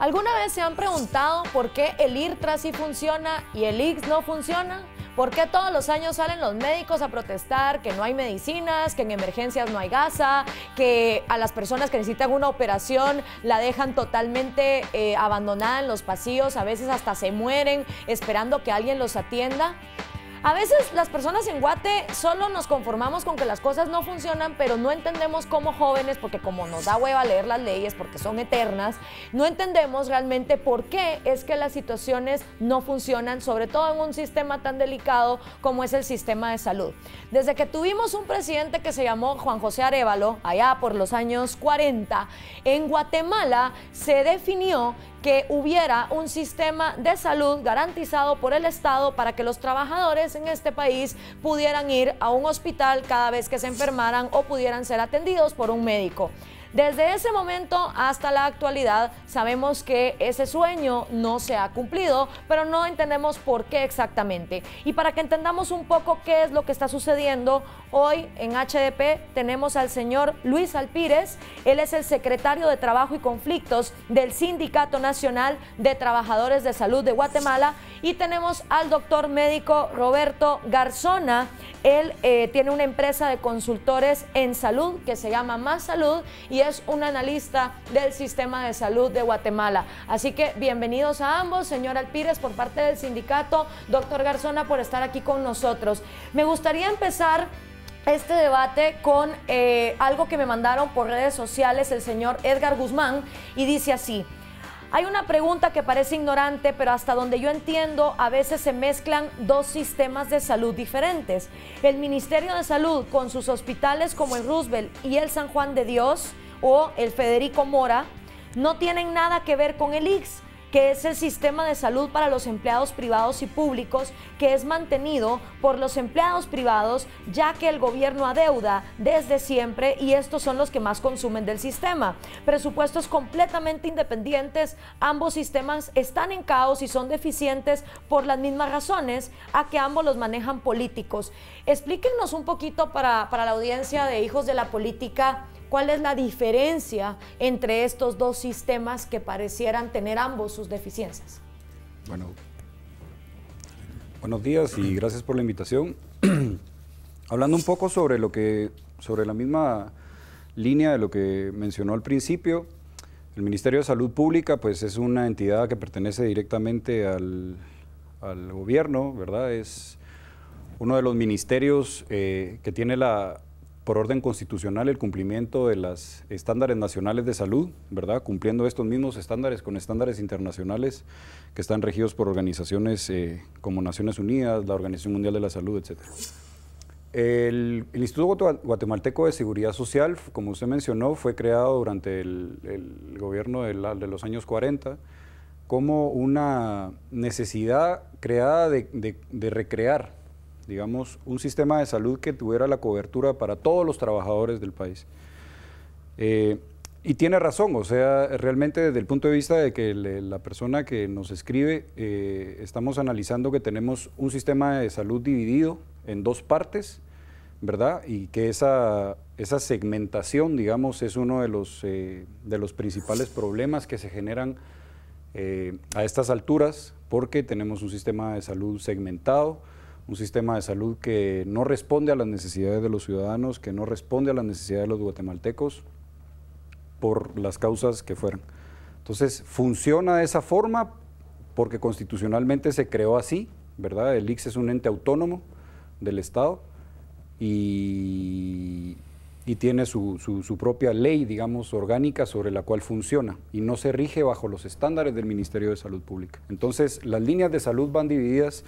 ¿Alguna vez se han preguntado por qué el IRTRA sí funciona y el ICS no funciona? ¿Por qué todos los años salen los médicos a protestar que no hay medicinas, que en emergencias no hay gasa, que a las personas que necesitan una operación la dejan totalmente abandonada en los pasillos, a veces hasta se mueren esperando que alguien los atienda? A veces las personas en Guate solo nos conformamos con que las cosas no funcionan, pero no entendemos como jóvenes, porque como nos da hueva leer las leyes, porque son eternas, no entendemos realmente por qué es que las situaciones no funcionan, sobre todo en un sistema tan delicado como es el sistema de salud. Desde que tuvimos un presidente que se llamó Juan José Arévalo, allá por los años 40, en Guatemala se definió que hubiera un sistema de salud garantizado por el Estado para que los trabajadores en este país pudieran ir a un hospital cada vez que se enfermaran o pudieran ser atendidos por un médico. Desde ese momento hasta la actualidad sabemos que ese sueño no se ha cumplido, pero no entendemos por qué exactamente. Y para que entendamos un poco qué es lo que está sucediendo, hoy en HDP tenemos al señor Luis Alpírez. Él es el secretario de Trabajo y Conflictos del Sindicato Nacional de Trabajadores de Salud de Guatemala, y tenemos al doctor médico Roberto Garzona. Él tiene una empresa de consultores en salud que se llama Más Salud y es un analista del sistema de salud de Guatemala. Así que bienvenidos a ambos, señor Alpírez por parte del sindicato, doctor Garzona por estar aquí con nosotros. Me gustaría empezar este debate con algo que me mandaron por redes sociales el señor Edgar Guzmán, y dice así: hay una pregunta que parece ignorante, pero hasta donde yo entiendo, a veces se mezclan dos sistemas de salud diferentes. El Ministerio de Salud con sus hospitales como el Roosevelt y el San Juan de Dios o el Federico Mora no tienen nada que ver con el ICS, que es el sistema de salud para los empleados privados y públicos, que es mantenido por los empleados privados, ya que el gobierno adeuda desde siempre y estos son los que más consumen del sistema. Presupuestos completamente independientes, ambos sistemas están en caos y son deficientes por las mismas razones a que ambos los manejan políticos. Explíquenos un poquito para la audiencia de Hijos de la Política, ¿cuál es la diferencia entre estos dos sistemas que parecieran tener ambos sus deficiencias? Bueno, buenos días y gracias por la invitación. Hablando un poco sobre la misma línea de lo que mencionó al principio, el Ministerio de Salud Pública pues es una entidad que pertenece directamente al gobierno, ¿verdad? Es uno de los ministerios que tiene por orden constitucional el cumplimiento de los estándares nacionales de salud, ¿verdad? Cumpliendo estos mismos estándares con estándares internacionales que están regidos por organizaciones como Naciones Unidas, la Organización Mundial de la Salud, etc. El Instituto Guatemalteco de Seguridad Social, como usted mencionó, fue creado durante el gobierno de los años 40 como una necesidad creada de recrear, digamos, un sistema de salud que tuviera la cobertura para todos los trabajadores del país. Y tiene razón, o sea, realmente desde el punto de vista de que la persona que nos escribe, estamos analizando que tenemos un sistema de salud dividido en dos partes, ¿verdad? Y que esa segmentación, digamos, es uno de los principales problemas que se generan a estas alturas, porque tenemos un sistema de salud segmentado, un sistema de salud que no responde a las necesidades de los ciudadanos, que no responde a las necesidades de los guatemaltecos, por las causas que fueran. Entonces, funciona de esa forma porque constitucionalmente se creó así, ¿verdad? El ICS es un ente autónomo del Estado y tiene su propia ley, digamos, orgánica sobre la cual funciona y no se rige bajo los estándares del Ministerio de Salud Pública. Entonces, las líneas de salud van divididas,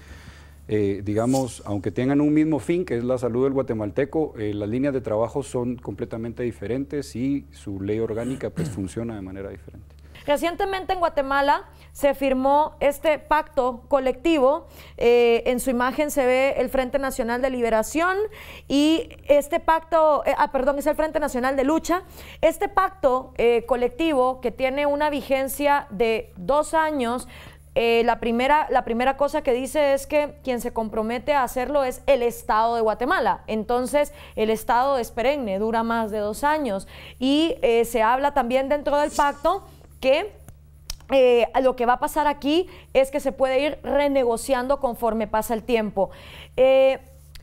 digamos, aunque tengan un mismo fin, que es la salud del guatemalteco, las líneas de trabajo son completamente diferentes y su ley orgánica pues funciona de manera diferente. Recientemente en Guatemala se firmó este pacto colectivo, en su imagen se ve el Frente Nacional de Liberación y este pacto, es el Frente Nacional de Lucha. Este pacto colectivo que tiene una vigencia de 2 años, la primera cosa que dice es que quien se compromete a hacerlo es el Estado de Guatemala. Entonces, el Estado es perenne, dura más de 2 años. Y se habla también dentro del pacto que lo que va a pasar aquí es que se puede ir renegociando conforme pasa el tiempo.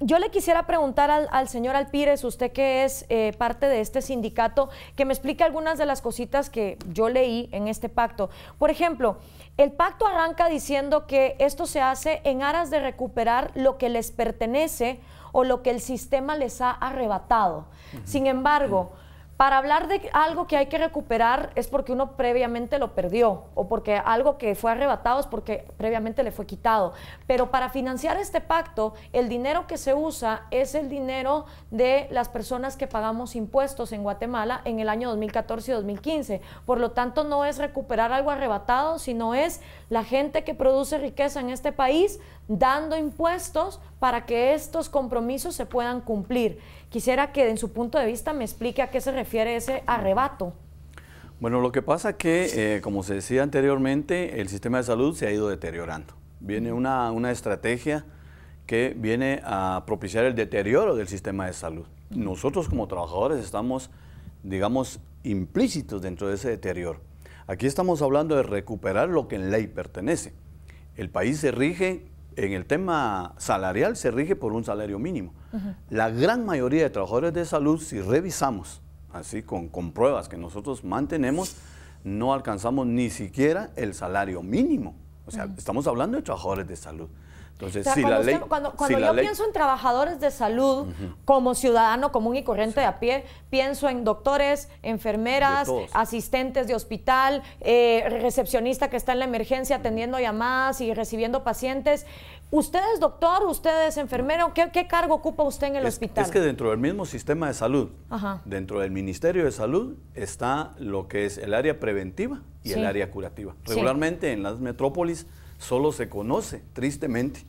Yo le quisiera preguntar al señor Alpírez, usted que es parte de este sindicato, que me explique algunas de las cositas que yo leí en este pacto. Por ejemplo, el pacto arranca diciendo que esto se hace en aras de recuperar lo que les pertenece o lo que el sistema les ha arrebatado. Sin embargo, para hablar de algo que hay que recuperar es porque uno previamente lo perdió, o porque algo que fue arrebatado es porque previamente le fue quitado. Pero para financiar este pacto, el dinero que se usa es el dinero de las personas que pagamos impuestos en Guatemala en el año 2014 y 2015. Por lo tanto, no es recuperar algo arrebatado, sino es la gente que produce riqueza en este país dando impuestos para que estos compromisos se puedan cumplir. Quisiera que en su punto de vista me explique a qué se refiere ese arrebato. Bueno, lo que pasa que, como se decía anteriormente, el sistema de salud se ha ido deteriorando. Viene una estrategia que viene a propiciar el deterioro del sistema de salud. Nosotros como trabajadores estamos, digamos, implícitos dentro de ese deterioro. Aquí estamos hablando de recuperar lo que en ley pertenece. El país se rige, en el tema salarial, se rige por un salario mínimo. La gran mayoría de trabajadores de salud, si revisamos, así con pruebas que nosotros mantenemos, no alcanzamos ni siquiera el salario mínimo. O sea, estamos hablando de trabajadores de salud. Entonces, o sea, cuando yo pienso en trabajadores de salud, como ciudadano común y corriente de a pie, pienso en doctores, enfermeras, asistentes de hospital, recepcionista que está en la emergencia atendiendo llamadas y recibiendo pacientes. ¿Usted es doctor? ¿Usted es enfermero? ¿Qué cargo ocupa usted en el hospital? Es que dentro del mismo sistema de salud, dentro del Ministerio de Salud, está lo que es el área preventiva y el área curativa. Regularmente en las metrópolis solo se conoce, tristemente,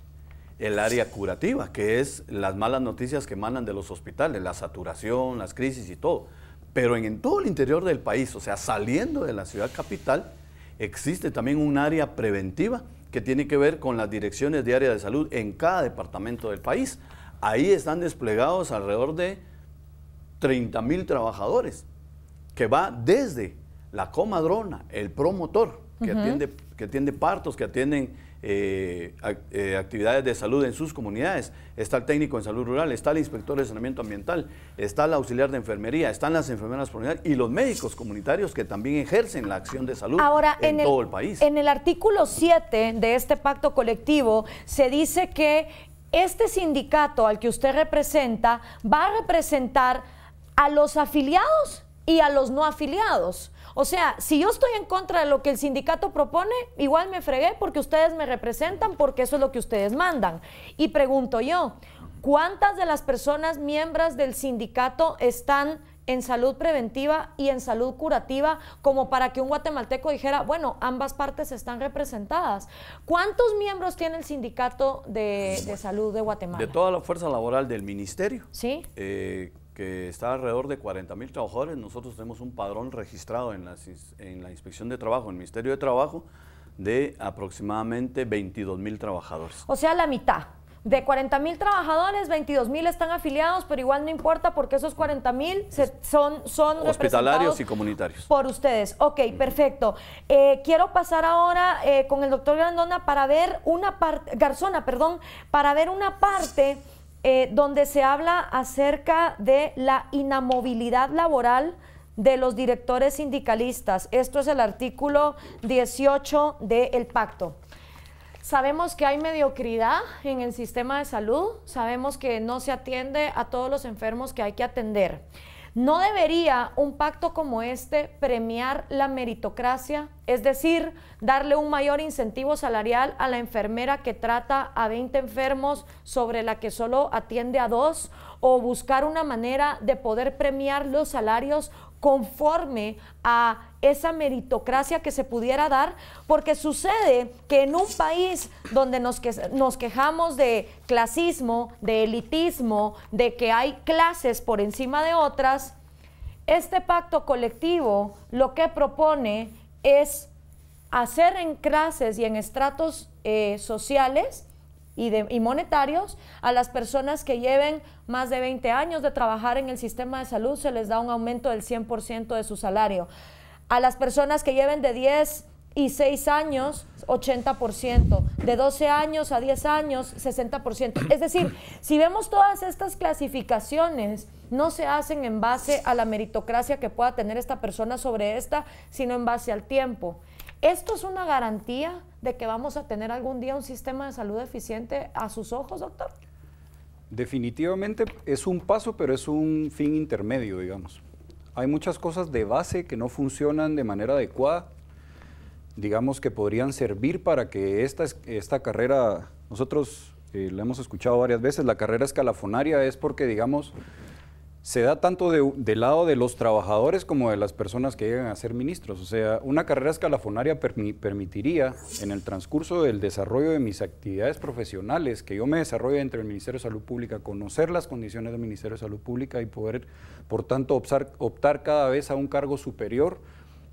el área curativa, que es las malas noticias que emanan de los hospitales, la saturación, las crisis y todo. Pero en todo el interior del país, o sea, saliendo de la ciudad capital, existe también un área preventiva que tiene que ver con las direcciones de área de salud en cada departamento del país. Ahí están desplegados alrededor de 30,000 trabajadades, que va desde la comadrona, el promotor, que atiende partos, que atienden actividades de salud en sus comunidades, está el técnico en salud rural, está el inspector de saneamiento ambiental, está el auxiliar de enfermería, están las enfermeras comunitarias y los médicos comunitarios que también ejercen la acción de salud en todo el país. En el artículo 7 de este pacto colectivo se dice que este sindicato al que usted representa va a representar a los afiliados y a los no afiliados. O sea, si yo estoy en contra de lo que el sindicato propone, igual me fregué porque ustedes me representan, porque eso es lo que ustedes mandan. Y pregunto yo, ¿cuántas de las personas miembros del sindicato están en salud preventiva y en salud curativa como para que un guatemalteco dijera, bueno, ambas partes están representadas? ¿Cuántos miembros tiene el sindicato de salud de Guatemala? De toda la fuerza laboral del ministerio. ¿Sí? Que está alrededor de 40,000 trabajadores. Nosotros tenemos un padrón registrado en la Inspección de Trabajo, en el Ministerio de Trabajo, de aproximadamente 22,000 trabajadores. O sea, la mitad. De 40,000 trabajadores, 22,000 están afiliados, pero igual no importa porque esos 40,000 son hospitalarios y comunitarios. Por ustedes. Ok, perfecto. Quiero pasar ahora con el doctor Garzona para ver una parte, donde se habla acerca de la inamovilidad laboral de los directores sindicalistas. Esto es el artículo 18 del pacto. Sabemos que hay mediocridad en el sistema de salud, sabemos que no se atiende a todos los enfermos que hay que atender. ¿No debería un pacto como este premiar la meritocracia? Es decir, darle un mayor incentivo salarial a la enfermera que trata a 20 enfermos sobre la que solo atiende a 2, o buscar una manera de poder premiar los salarios conforme a esa meritocracia que se pudiera dar, porque sucede que en un país donde nos quejamos de clasismo, de elitismo, de que hay clases por encima de otras, este pacto colectivo lo que propone es hacer en clases y en estratos sociales y monetarios a las personas que lleven más de 20 años de trabajar en el sistema de salud, se les da un aumento del 100% de su salario. A las personas que lleven de 10 y 6 años, 80%, de 12 años a 10 años, 60%. Es decir, si vemos todas estas clasificaciones, no se hacen en base a la meritocracia que pueda tener esta persona sobre esta, sino en base al tiempo. ¿Esto es una garantía de que vamos a tener algún día un sistema de salud eficiente a sus ojos, doctor? Definitivamente es un paso, pero es un fin intermedio, digamos. Hay muchas cosas de base que no funcionan de manera adecuada, digamos que podrían servir para que esta carrera, nosotros la hemos escuchado varias veces, la carrera escalafonaria es porque, digamos, se da tanto del lado de los trabajadores como de las personas que llegan a ser ministros. O sea, una carrera escalafonaria permitiría, en el transcurso del desarrollo de mis actividades profesionales, que yo me desarrolle dentro del Ministerio de Salud Pública, conocer las condiciones del Ministerio de Salud Pública y poder, por tanto, optar cada vez a un cargo superior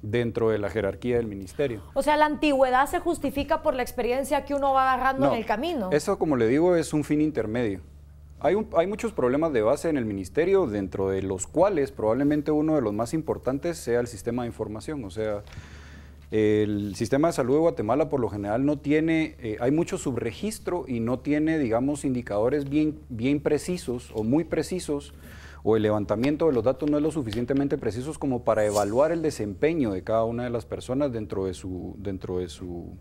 dentro de la jerarquía del ministerio. O sea, la antigüedad se justifica por la experiencia que uno va agarrando en el camino. Eso, como le digo, es un fin intermedio. Hay muchos problemas de base en el ministerio, dentro de los cuales probablemente uno de los más importantes sea el sistema de información. O sea, el sistema de salud de Guatemala por lo general no tiene, hay mucho subregistro y no tiene, digamos, indicadores bien precisos o muy precisos, o el levantamiento de los datos no es lo suficientemente precisos como para evaluar el desempeño de cada una de las personas dentro de su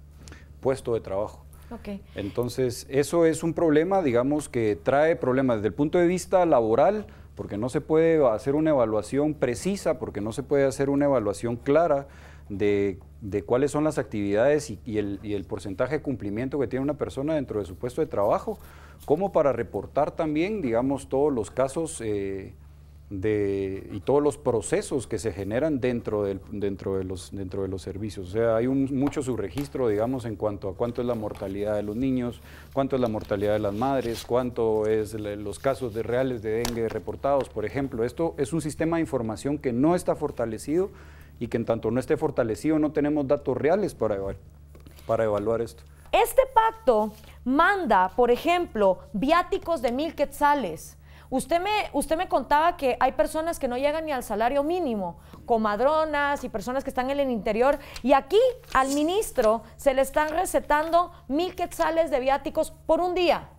puesto de trabajo. Okay. Entonces, eso es un problema, digamos, que trae problemas desde el punto de vista laboral, porque no se puede hacer una evaluación precisa, porque no se puede hacer una evaluación clara de cuáles son las actividades y el porcentaje de cumplimiento que tiene una persona dentro de su puesto de trabajo, como para reportar también, digamos, todos los casos y todos los procesos que se generan dentro de los servicios. O sea, hay mucho subregistro, digamos, en cuanto a cuánto es la mortalidad de los niños, cuánto es la mortalidad de las madres, cuánto es los casos reales de dengue reportados, por ejemplo. Esto es un sistema de información que no está fortalecido y que en tanto no esté fortalecido no tenemos datos reales para evaluar esto. Este pacto manda, por ejemplo, viáticos de 1,000 quetzales. Usted me contaba que hay personas que no llegan ni al salario mínimo, comadronas y personas que están en el interior, y aquí al ministro se le están recetando 1,000 quetzales de viáticos por un día.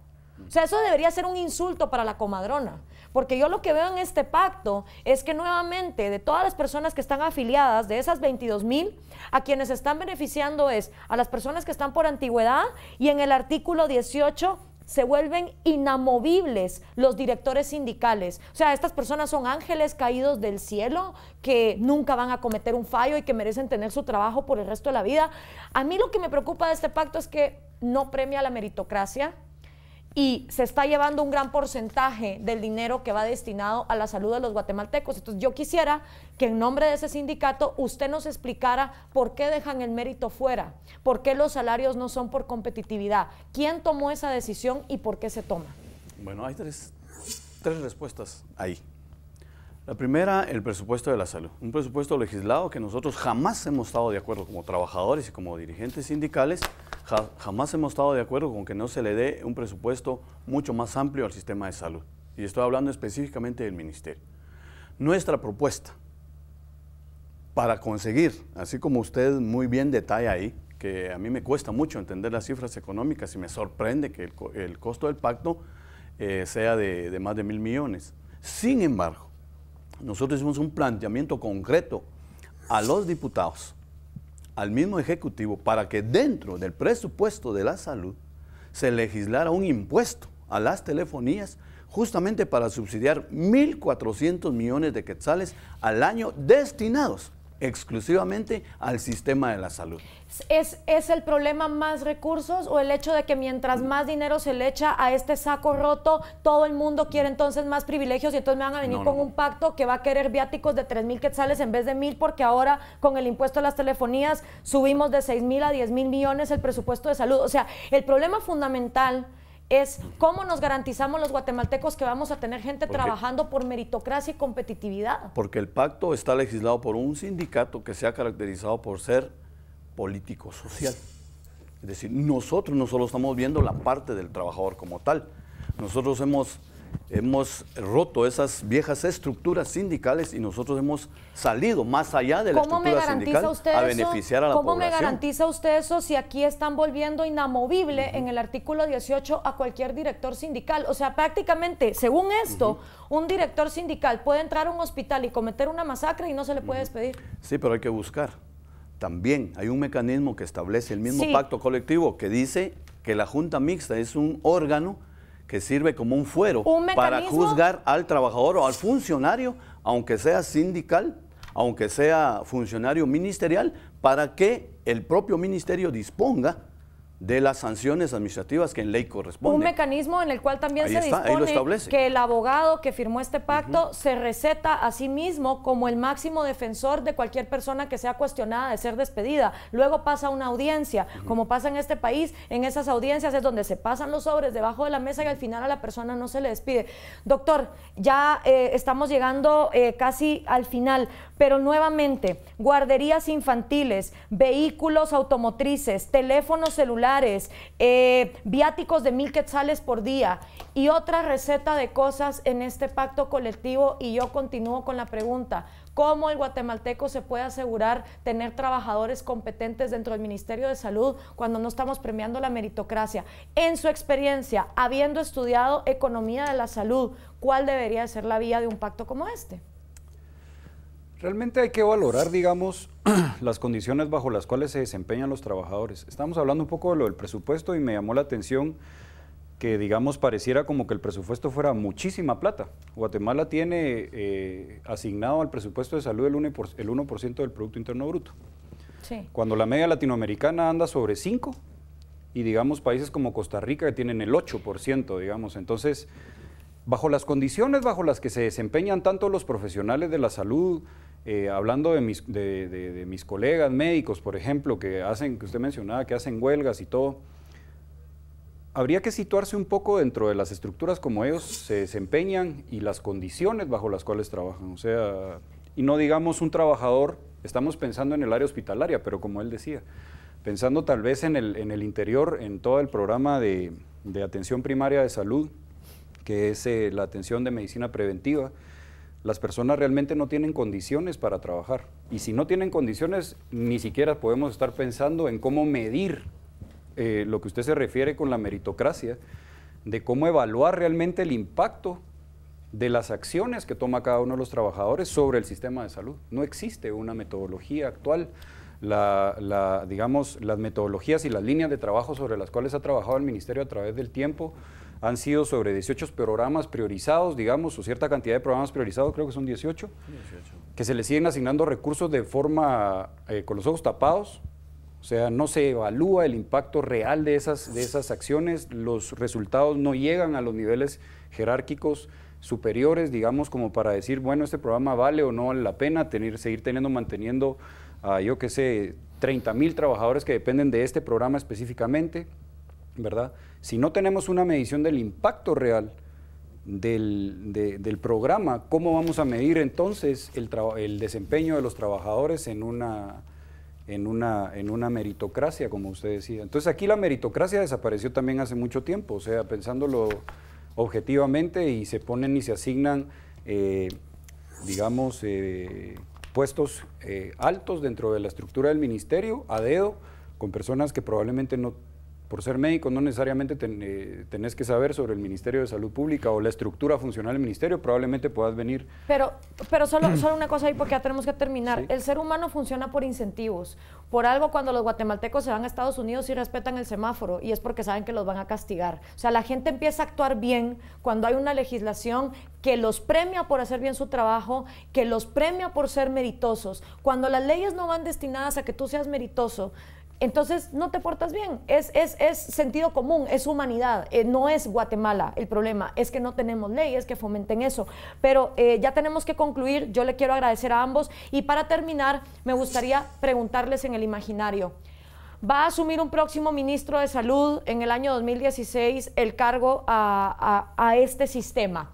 O sea, eso debería ser un insulto para la comadrona, porque yo lo que veo en este pacto es que nuevamente de todas las personas que están afiliadas, de esas 22,000, a quienes están beneficiando es a las personas que están por antigüedad, y en el artículo 18 se vuelven inamovibles los directores sindicales. O sea, estas personas son ángeles caídos del cielo que nunca van a cometer un fallo y que merecen tener su trabajo por el resto de la vida. A mí lo que me preocupa de este pacto es que no premia la meritocracia y se está llevando un gran porcentaje del dinero que va destinado a la salud de los guatemaltecos. Entonces yo quisiera que en nombre de ese sindicato usted nos explicara por qué dejan el mérito fuera, por qué los salarios no son por competitividad, quién tomó esa decisión y por qué se toma. Bueno, hay tres respuestas ahí. La primera, el presupuesto de la salud, un presupuesto legislado que nosotros jamás hemos estado de acuerdo como trabajadores y como dirigentes sindicales, jamás hemos estado de acuerdo con que no se le dé un presupuesto mucho más amplio al sistema de salud. Y estoy hablando específicamente del ministerio. Nuestra propuesta para conseguir, así como usted muy bien detalla ahí, que a mí me cuesta mucho entender las cifras económicas y me sorprende que el costo del pacto sea de más de 1,000 millones. Sin embargo, nosotros hicimos un planteamiento concreto a los diputados, al mismo Ejecutivo, para que dentro del presupuesto de la salud se legislara un impuesto a las telefonías justamente para subsidiar 1,400 millones de quetzales al año destinados exclusivamente al sistema de la salud. ¿Es el problema más recursos o el hecho de que mientras más dinero se le echa a este saco roto, todo el mundo quiere entonces más privilegios y entonces me van a venir con un pacto que va a querer viáticos de 3,000 quetzales en vez de 1,000 porque ahora con el impuesto a las telefonías subimos de 6,000 a 10,000 millones el presupuesto de salud? O sea, el problema fundamental es cómo nos garantizamos los guatemaltecos que vamos a tener gente trabajando por meritocracia y competitividad. Porque el pacto está legislado por un sindicato que se ha caracterizado por ser político-social. Es decir, nosotros no solo estamos viendo la parte del trabajador como tal, nosotros hemos hemos roto esas viejas estructuras sindicales y nosotros hemos salido más allá de la estructura sindical a beneficiar a la población. ¿Cómo me garantiza usted eso si aquí están volviendo inamovible en el artículo 18 a cualquier director sindical? O sea, prácticamente, según esto, un director sindical puede entrar a un hospital y cometer una masacre y no se le puede despedir. Sí, pero hay que buscar. También hay un mecanismo que establece el mismo pacto colectivo que dice que la Junta Mixta es un órgano que sirve como un fuero para juzgar al trabajador o al funcionario, aunque sea sindical, aunque sea funcionario ministerial, para que el propio ministerio disponga de las sanciones administrativas que en ley corresponden. Un mecanismo en el cual también se dispone que el abogado que firmó este pacto se receta a sí mismo como el máximo defensor de cualquier persona que sea cuestionada de ser despedida. Luego pasa a una audiencia, como pasa en este país. En esas audiencias es donde se pasan los sobres debajo de la mesa y al final a la persona no se le despide. Doctor, ya estamos llegando casi al final, pero nuevamente, guarderías infantiles, vehículos automotrices, teléfonos celulares, viáticos de 1,000 quetzales por día y otra receta de cosas en este pacto colectivo. Y yo continúo con la pregunta: ¿cómo el guatemalteco se puede asegurar tener trabajadores competentes dentro del Ministerio de Salud cuando no estamos premiando la meritocracia? En su experiencia, habiendo estudiado economía de la salud, ¿cuál debería ser la vía de un pacto como este? Realmente hay que valorar, digamos, las condiciones bajo las cuales se desempeñan los trabajadores. Estamos hablando un poco de lo del presupuesto y me llamó la atención que, digamos, pareciera como que el presupuesto fuera muchísima plata. Guatemala tiene asignado al presupuesto de salud el 1% del Producto Interno Bruto. Sí. Cuando la media latinoamericana anda sobre 5 y, digamos, países como Costa Rica que tienen el 8%, digamos. Entonces, bajo las condiciones bajo las que se desempeñan tanto los profesionales de la salud, hablando de mis colegas médicos, por ejemplo, que usted mencionaba, que hacen huelgas y todo, habría que situarse un poco dentro de las estructuras como ellos se desempeñan y las condiciones bajo las cuales trabajan. O sea, y no digamos un trabajador, estamos pensando en el área hospitalaria, pero como él decía, pensando tal vez en el interior, en todo el programa de atención primaria de salud, que es la atención de medicina preventiva, las personas realmente no tienen condiciones para trabajar. Y si no tienen condiciones, ni siquiera podemos estar pensando en cómo medir lo que usted se refiere con la meritocracia, de cómo evaluar realmente el impacto de las acciones que toma cada uno de los trabajadores sobre el sistema de salud. No existe una metodología actual. Digamos, las metodologías y las líneas de trabajo sobre las cuales ha trabajado el Ministerio a través del tiempo han sido sobre 18 programas priorizados, digamos, o cierta cantidad de programas priorizados, creo que son 18, que se le siguen asignando recursos de forma con los ojos tapados. O sea, no se evalúa el impacto real de esas acciones, los resultados no llegan a los niveles jerárquicos superiores, digamos, como para decir, bueno, este programa vale o no vale la pena seguir manteniendo, yo qué sé, 30,000 trabajadores que dependen de este programa específicamente, ¿verdad? Si no tenemos una medición del impacto real del programa, ¿cómo vamos a medir entonces el desempeño de los trabajadores en una meritocracia, como usted decía? Entonces aquí la meritocracia desapareció también hace mucho tiempo, o sea, pensándolo objetivamente, y se ponen y se asignan, digamos, puestos altos dentro de la estructura del ministerio, a dedo, con personas que probablemente no, por ser médico, no necesariamente tenés que saber sobre el Ministerio de Salud Pública o la estructura funcional del ministerio, probablemente puedas venir. Pero solo una cosa ahí, porque ya tenemos que terminar. Sí. El ser humano funciona por incentivos. Por algo, cuando los guatemaltecos se van a Estados Unidos sí respetan el semáforo, y es porque saben que los van a castigar. O sea, la gente empieza a actuar bien cuando hay una legislación que los premia por hacer bien su trabajo, que los premia por ser meritosos. Cuando las leyes no van destinadas a que tú seas meritoso, entonces no te portas bien. Es sentido común, es humanidad, no es Guatemala el problema, es que no tenemos leyes que fomenten eso. Pero ya tenemos que concluir. Yo le quiero agradecer a ambos, y para terminar me gustaría preguntarles en el imaginario: ¿va a asumir un próximo ministro de Salud en el año 2016 el cargo a este sistema?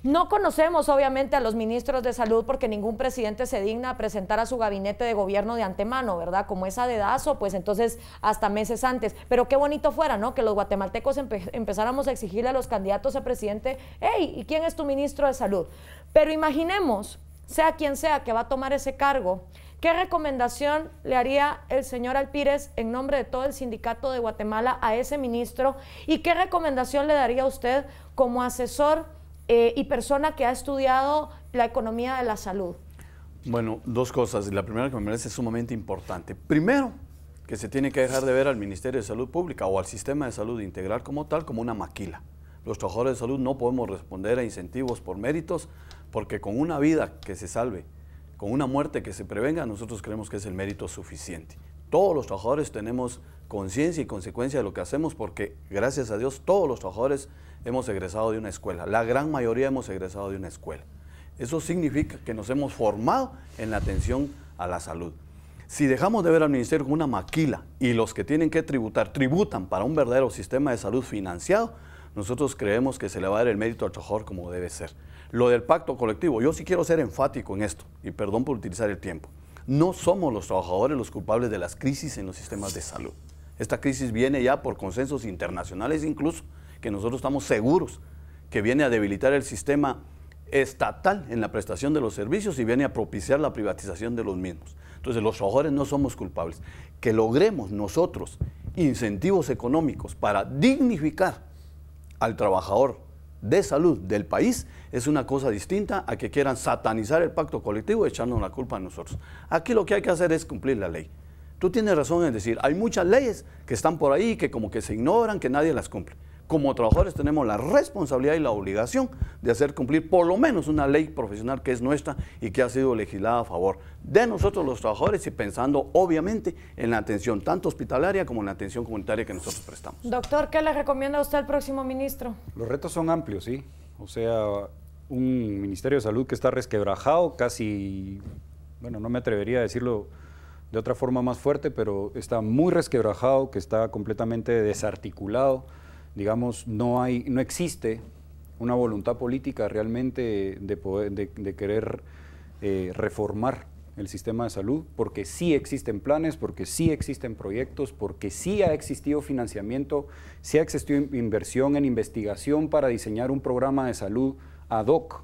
No conocemos obviamente a los ministros de salud porque ningún presidente se digna a presentar a su gabinete de gobierno de antemano, ¿verdad? Como es a dedazo, pues entonces hasta meses antes. Pero qué bonito fuera, ¿no? Que los guatemaltecos empezáramos a exigirle a los candidatos a presidente, hey, ¿y quién es tu ministro de salud? Pero imaginemos, sea quien sea que va a tomar ese cargo, ¿qué recomendación le haría el señor Alpírez en nombre de todo el sindicato de Guatemala a ese ministro? ¿Y qué recomendación le daría a usted como asesor y persona que ha estudiado la economía de la salud? Bueno, dos cosas. La primera que me parece sumamente importante. Primero, que se tiene que dejar de ver al Ministerio de Salud Pública o al sistema de salud integral como tal, como una maquila. Los trabajadores de salud no podemos responder a incentivos por méritos, porque con una vida que se salve, con una muerte que se prevenga, nosotros creemos que es el mérito suficiente. Todos los trabajadores tenemos conciencia y consecuencia de lo que hacemos, porque gracias a Dios todos los trabajadores hemos egresado de una escuela, la gran mayoría hemos egresado de una escuela. Eso significa que nos hemos formado en la atención a la salud. Si dejamos de ver al ministerio como una maquila y los que tienen que tributar, tributan para un verdadero sistema de salud financiado, nosotros creemos que se le va a dar el mérito al trabajador como debe ser. Lo del pacto colectivo, yo sí quiero ser enfático en esto, y perdón por utilizar el tiempo. No somos los trabajadores los culpables de las crisis en los sistemas de salud. Esta crisis viene ya por consensos internacionales incluso, que nosotros estamos seguros que viene a debilitar el sistema estatal en la prestación de los servicios y viene a propiciar la privatización de los mismos. Entonces los trabajadores no somos culpables. Que logremos nosotros incentivos económicos para dignificar al trabajador de salud del país es una cosa distinta a que quieran satanizar el pacto colectivo y echarnos la culpa a nosotros. Aquí lo que hay que hacer es cumplir la ley. Tú tienes razón en decir, hay muchas leyes que están por ahí, que como que se ignoran, que nadie las cumple. Como trabajadores tenemos la responsabilidad y la obligación de hacer cumplir por lo menos una ley profesional que es nuestra y que ha sido legislada a favor de nosotros los trabajadores y pensando obviamente en la atención tanto hospitalaria como en la atención comunitaria que nosotros prestamos. Doctor, ¿qué le recomienda a usted al próximo ministro? Los retos son amplios, sí. O sea, un Ministerio de Salud que está resquebrajado, casi, bueno, no me atrevería a decirlo de otra forma más fuerte, pero está muy resquebrajado, que está completamente desarticulado. Digamos, no existe una voluntad política realmente de querer reformar el sistema de salud, porque sí existen planes, porque sí existen proyectos, porque sí ha existido financiamiento, sí ha existido inversión en investigación para diseñar un programa de salud ad hoc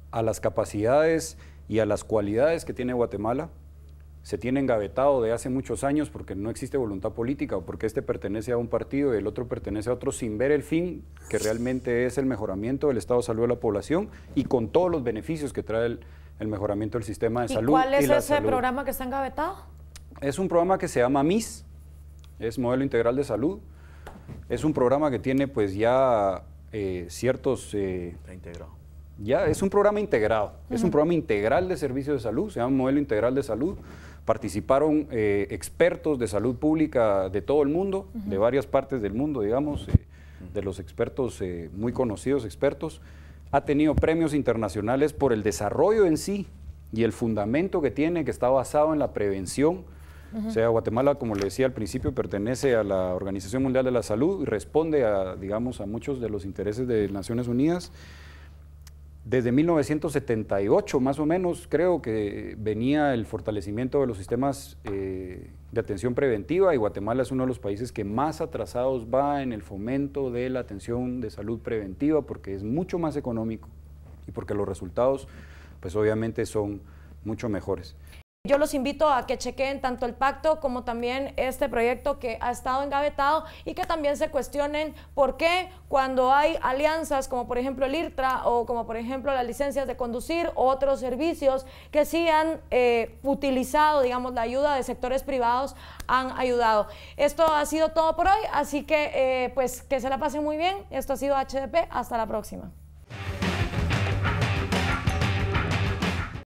a las capacidades y a las cualidades que tiene Guatemala. Se tiene engavetado de hace muchos años porque no existe voluntad política o porque este pertenece a un partido y el otro pertenece a otro sin ver el fin, que realmente es el mejoramiento del estado de salud de la población y con todos los beneficios que trae el mejoramiento del sistema de salud. ¿Y cuál es ese programa que está engavetado? Es un programa que se llama MIS, es Modelo Integral de Salud. Es un programa que tiene pues ya ciertos... Está integrado. Ya es un programa integrado, es un programa integral de servicios de salud, se llama Modelo Integral de Salud. Participaron expertos de salud pública de todo el mundo, de varias partes del mundo, digamos, de los expertos, muy conocidos expertos. Ha tenido premios internacionales por el desarrollo en sí y el fundamento que tiene, que está basado en la prevención. O sea, Guatemala, como le decía al principio, pertenece a la Organización Mundial de la Salud y responde a, digamos, a muchos de los intereses de Naciones Unidas. Desde 1978, más o menos, creo que venía el fortalecimiento de los sistemas de atención preventiva y Guatemala es uno de los países que más atrasados va en el fomento de la atención de salud preventiva porque es mucho más económico y porque los resultados, pues obviamente son mucho mejores. Yo los invito a que chequeen tanto el pacto como también este proyecto que ha estado engavetado y que también se cuestionen por qué cuando hay alianzas como por ejemplo el IRTRA o como por ejemplo las licencias de conducir o otros servicios que sí han utilizado, digamos, la ayuda de sectores privados, han ayudado. Esto ha sido todo por hoy, así que pues que se la pasen muy bien. Esto ha sido HDP, hasta la próxima.